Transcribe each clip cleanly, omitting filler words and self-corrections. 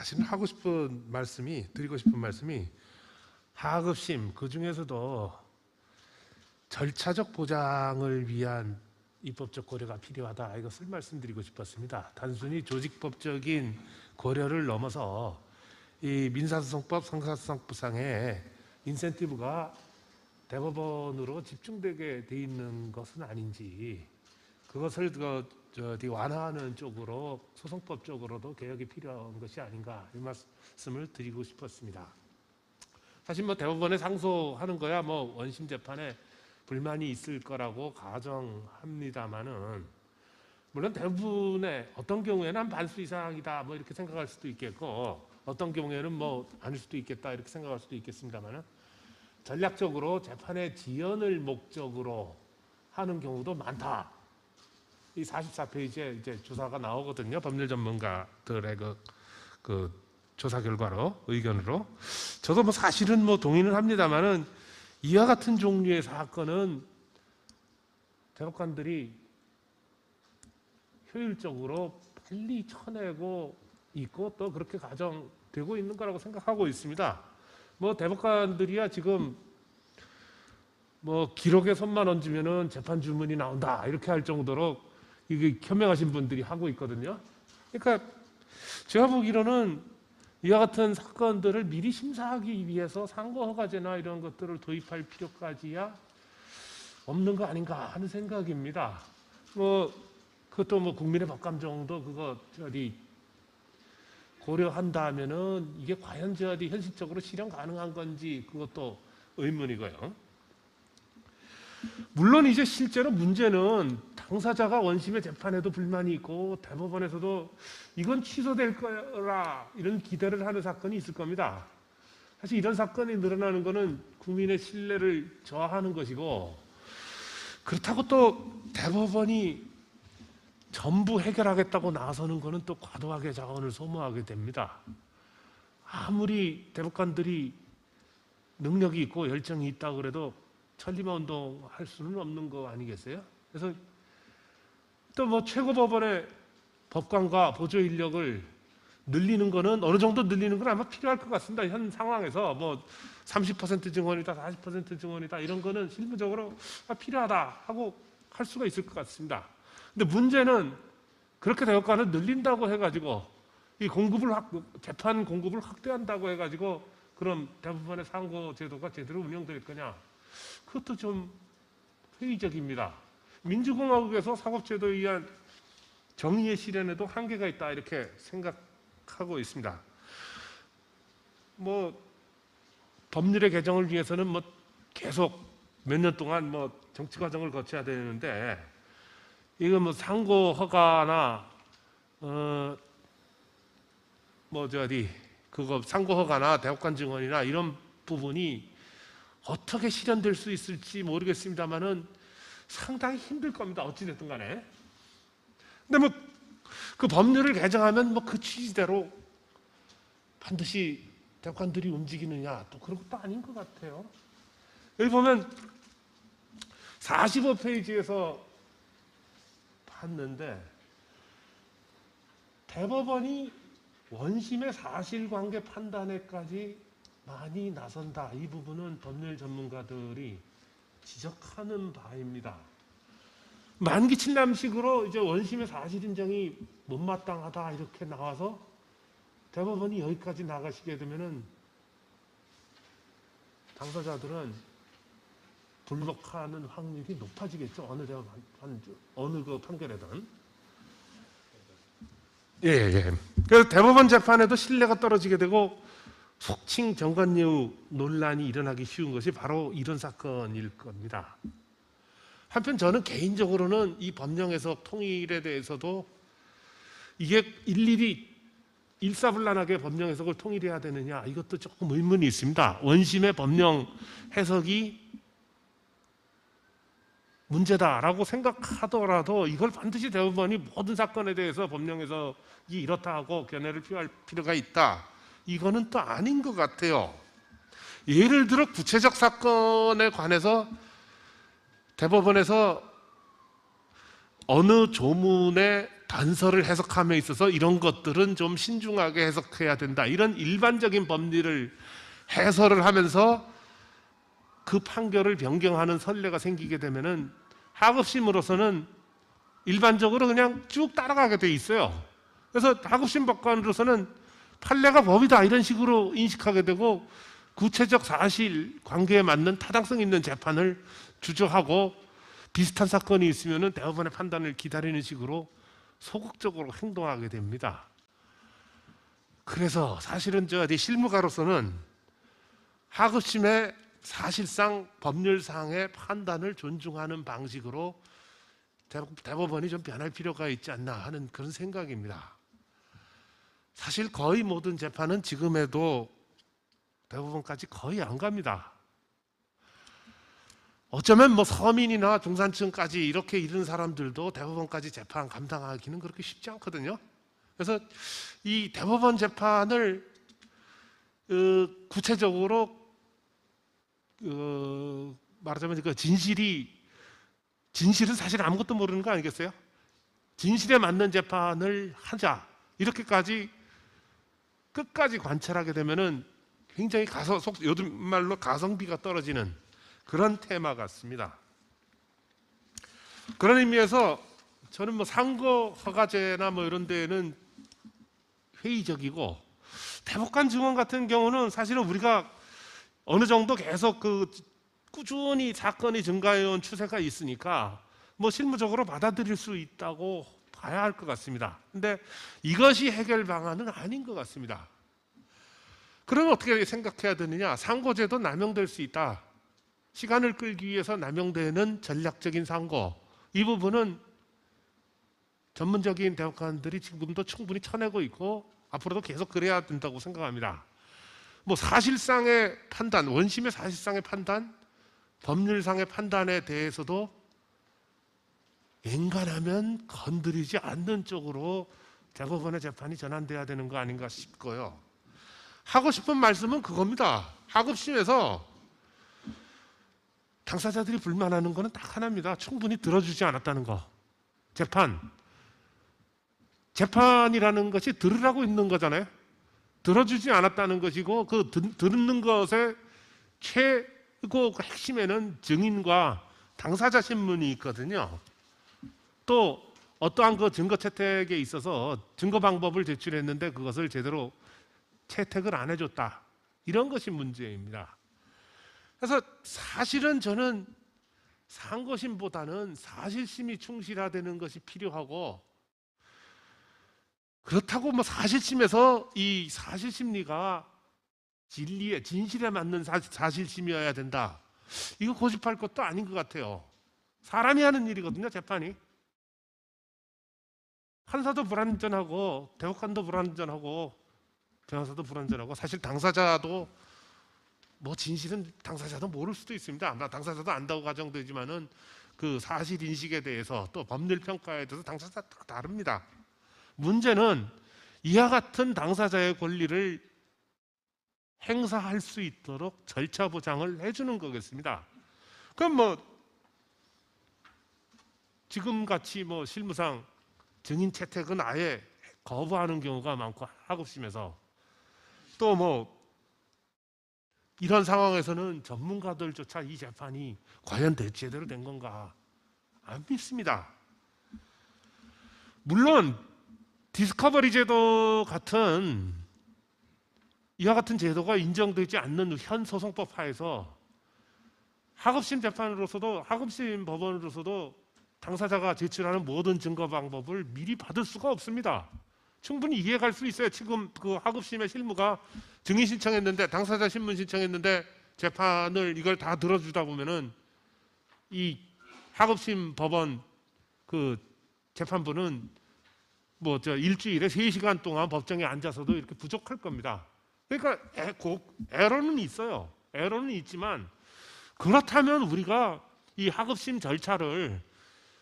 사실은 드리고 싶은 말씀이 하급심, 그 중에서도 절차적 보장을 위한 입법적 고려가 필요하다, 이것을 말씀드리고 싶었습니다. 단순히 조직법적인 고려를 넘어서 이 민사소송법, 형사소송법상의 인센티브가 대법원으로 집중되게 돼 있는 것은 아닌지, 그것을 완화하는 쪽으로 소송법 쪽으로도 개혁이 필요한 것이 아닌가, 이 말씀을 드리고 싶었습니다. 사실 대법원에 상소하는 거야 원심 재판에 불만이 있을 거라고 가정합니다만은, 물론 대부분의 어떤 경우에는 한 반수 이상이다 이렇게 생각할 수도 있겠고, 어떤 경우에는 아닐 수도 있겠다 이렇게 생각할 수도 있겠습니다만은, 전략적으로 재판의 지연을 목적으로 하는 경우도 많다. 이 44페이지에 이제 조사가 나오거든요. 법률 전문가들의 그 조사 결과로, 의견으로. 저도 사실은 동의는 합니다만은, 이와 같은 종류의 사건은 대법관들이 효율적으로 빨리 쳐내고 있고 또 그렇게 가정되고 있는 거라고 생각하고 있습니다. 대법관들이야 지금 기록에 손만 얹으면은 재판 주문이 나온다 이렇게 할 정도로 이게 현명하신 분들이 하고 있거든요. 그러니까 제가 보기로는 이와 같은 사건들을 미리 심사하기 위해서 상고허가제나 이런 것들을 도입할 필요까지야 없는 거 아닌가 하는 생각입니다. 그것도 국민의 법감정도 그거 고려한다면은 이게 과연 현실적으로 실현 가능한 건지 그것도 의문이고요. 물론 이제 실제로 문제는 당사자가 원심의 재판에도 불만이 있고 대법원에서도 이건 취소될 거라 이런 기대를 하는 사건이 있을 겁니다. 사실 이런 사건이 늘어나는 것은 국민의 신뢰를 저하하는 것이고, 그렇다고 또 대법원이 전부 해결하겠다고 나서는 것은 또 과도하게 자원을 소모하게 됩니다. 아무리 대법관들이 능력이 있고 열정이 있다고 그래도 천리마운동 할 수는 없는 거 아니겠어요? 그래서 또 최고법원의 법관과 보조 인력을 늘리는 거는 어느 정도 늘리는 건 아마 필요할 것 같습니다. 현 상황에서 30% 증언이다, 40% 증언이다 이런 거는 실무적으로 필요하다 하고 할 수가 있을 것 같습니다. 근데 문제는 그렇게 대법관을 늘린다고 해가지고 이 재판 공급을 확대한다고 해가지고 그럼 대법원의 상고 제도가 제대로 운영될 거냐? 그것도 좀 회의적입니다. 민주공화국에서 사법제도에 의한 정의의 실현에도 한계가 있다 이렇게 생각하고 있습니다. 법률의 개정을 위해서는 계속 몇 년 동안 정치 과정을 거쳐야 되는데, 이거 상고 허가나 상고 허가나 대법관 증언이나 이런 부분이 어떻게 실현될 수 있을지 모르겠습니다만은 상당히 힘들 겁니다. 어찌됐든 간에. 근데 그 법률을 개정하면 그 취지대로 반드시 대법관들이 움직이느냐, 또 그런 것도 아닌 것 같아요. 여기 보면 45페이지에서 봤는데, 대법원이 원심의 사실관계 판단에까지 많이 나선다, 이 부분은 법률 전문가들이 지적하는 바입니다. 만기 칠남식으로 이제 원심의 사실 인정이 못마땅하다 이렇게 나와서 대법원이 여기까지 나가시게 되면은 당사자들은 불복하는 확률이 높아지겠죠. 어느 판결에든. 예. 그래서 대법원 재판에도 신뢰가 떨어지게 되고 속칭 정관예우 논란이 일어나기 쉬운 것이 바로 이런 사건일 겁니다. 한편 저는 개인적으로는 이 법령 해석 통일에 대해서도 이게 일일이 일사불란하게 법령 해석을 통일해야 되느냐, 이것도 조금 의문이 있습니다. 원심의 법령 해석이 문제다라고 생각하더라도 이걸 반드시 대법원이 모든 사건에 대해서 법령 해석이 이렇다 하고 견해를 표할 필요가 있다, 이거는 또 아닌 것 같아요. 예를 들어 구체적 사건에 관해서 대법원에서 어느 조문의 단서를 해석함에 있어서 이런 것들은 좀 신중하게 해석해야 된다, 이런 일반적인 법리를 해설을 하면서 그 판결을 변경하는 선례가 생기게 되면은 하급심으로서는 일반적으로 그냥 쭉 따라가게 돼 있어요. 그래서 하급심 법관으로서는 판례가 법이다 이런 식으로 인식하게 되고, 구체적 사실 관계에 맞는 타당성 있는 재판을 주저하고, 비슷한 사건이 있으면은 대법원의 판단을 기다리는 식으로 소극적으로 행동하게 됩니다. 그래서 사실은 실무가로서는 하급심의 사실상 법률상의 판단을 존중하는 방식으로 대법원이 좀 변할 필요가 있지 않나 하는 그런 생각입니다. 사실 거의 모든 재판은 지금에도 대법원까지 거의 안 갑니다. 어쩌면 뭐 서민이나 중산층까지 이렇게 이른 사람들도 대법원까지 재판 감당하기는 그렇게 쉽지 않거든요. 그래서 이 대법원 재판을 구체적으로 말하자면 그 진실은 사실 아무것도 모르는 거 아니겠어요? 진실에 맞는 재판을 하자, 이렇게까지 끝까지 관찰하게 되면은 굉장히 요즘 말로 가성비가 떨어지는 그런 테마 같습니다. 그런 의미에서 저는 뭐 상고 허가제나 뭐 이런 데는 회의적이고, 대법관 증언 같은 경우는 사실은 우리가 어느 정도 계속 꾸준히 사건이 증가해온 추세가 있으니까 뭐 실무적으로 받아들일 수 있다고 봐야 할 것 같습니다. 근데 이것이 해결 방안은 아닌 것 같습니다. 그러면 어떻게 생각해야 되느냐? 상고제도 남용될 수 있다. 시간을 끌기 위해서 남용되는 전략적인 상고, 이 부분은 전문적인 대법관들이 지금도 충분히 쳐내고 있고 앞으로도 계속 그래야 된다고 생각합니다. 뭐 사실상의 판단, 원심의 사실상의 판단, 법률상의 판단에 대해서도 엔간하면 건드리지 않는 쪽으로 대법원의 재판이 전환돼야 되는 거 아닌가 싶고요. 하고 싶은 말씀은 그겁니다. 하급심에서 당사자들이 불만하는 거는 딱 하나입니다. 충분히 들어주지 않았다는 거. 재판이라는 것이 들으라고 있는 거잖아요. 들어주지 않았다는 것이고, 그 듣는 것의 최고 핵심에는 증인과 당사자 신문이 있거든요. 또 어떠한 그 증거 채택에 있어서 증거 방법을 제출했는데 그것을 제대로 채택을 안 해줬다, 이런 것이 문제입니다. 그래서 사실은 저는 상고심보다는 사실심이 충실화되는 것이 필요하고, 그렇다고 뭐 사실심에서 이 사실심리가 진실에 맞는 사실심이어야 된다, 이거 고집할 것도 아닌 것 같아요. 사람이 하는 일이거든요, 재판이. 판사도 불완전하고 대법관도 불완전하고 변호사도 불완전하고, 사실 당사자도 뭐 진실은 당사자도 모를 수도 있습니다. 아마 당사자도 안다고 가정되지만은 그 사실 인식에 대해서 또 법률 평가에 대해서 당사자 다 다릅니다. 문제는 이와 같은 당사자의 권리를 행사할 수 있도록 절차 보장을 해주는 거겠습니다. 그럼 뭐 지금 같이 뭐 실무상 증인 채택은 아예 거부하는 경우가 많고, 하급심에서 또 뭐 이런 상황에서는 전문가들조차 이 재판이 과연 제대로 된 건가 안 믿습니다. 물론 디스커버리 제도 같은 이와 같은 제도가 인정되지 않는 현 소송법 하에서 하급심 재판으로서도, 하급심 법원으로서도 당사자가 제출하는 모든 증거 방법을 미리 받을 수가 없습니다. 충분히 이해할 수 있어요. 지금 그 하급심의 실무가 증인 신청했는데, 당사자 신문 신청했는데 재판을 이걸 다 들어주다 보면은 이 하급심 법원 그 재판부는 뭐 일주일에 3시간 동안 법정에 앉아서도 이렇게 부족할 겁니다. 그러니까 에러는 있어요. 에러는 있지만, 그렇다면 우리가 이 하급심 절차를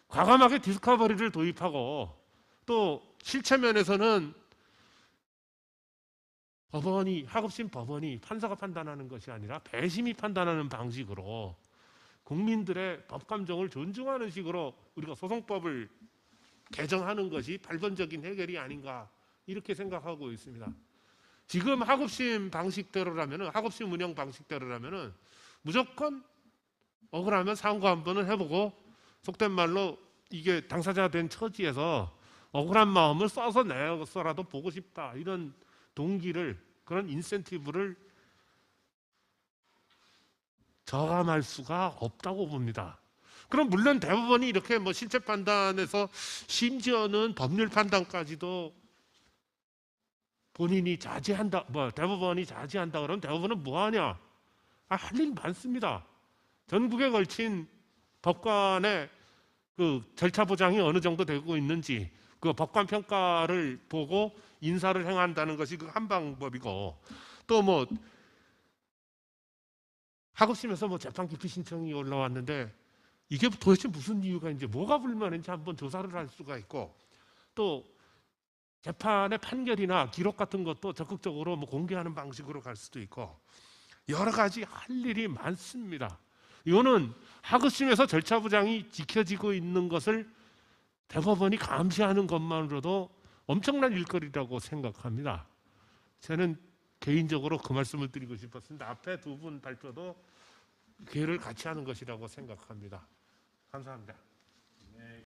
과감하게 디스커버리를 도입하고, 또 실체 면에서는 하급심 법원이 판사가 판단하는 것이 아니라 배심이 판단하는 방식으로 국민들의 법 감정을 존중하는 식으로 우리가 소송법을 개정하는 것이 발본적인 해결이 아닌가 이렇게 생각하고 있습니다. 지금 학업심 방식대로라면은, 학업심 운영 방식대로라면은 무조건 억울하면 상고 한 번은 해보고, 속된 말로 이게 당사자가 된 처지에서 억울한 마음을 써서 내서라도 보고 싶다, 이런 동기를, 그런 인센티브를 저감할 수가 없다고 봅니다. 그럼 물론 대법원이 이렇게 뭐 실체 판단에서 심지어는 법률 판단까지도 본인이 자제한다, 뭐 대법원이 자제한다 그러면 대법원은 뭐 하냐? 할 일 많습니다. 전국에 걸친 법관의 그 절차 보장이 어느 정도 되고 있는지 그 법관 평가를 보고 인사를 행한다는 것이 그 한 방법이고, 또 뭐 학업심에서 뭐 재판 기피 신청이 올라왔는데 이게 도대체 무슨 이유가 있는지, 뭐가 불만인지 한번 조사를 할 수가 있고, 또 재판의 판결이나 기록 같은 것도 적극적으로 뭐 공개하는 방식으로 갈 수도 있고, 여러 가지 할 일이 많습니다. 이거는 학업심에서 절차 보장이 지켜지고 있는 것을 대법원이 감시하는 것만으로도 엄청난 일거리라고 생각합니다. 저는 개인적으로 그 말씀을 드리고 싶었습니다. 앞에 두 분 발표도 기회를 같이 하는 것이라고 생각합니다. 감사합니다.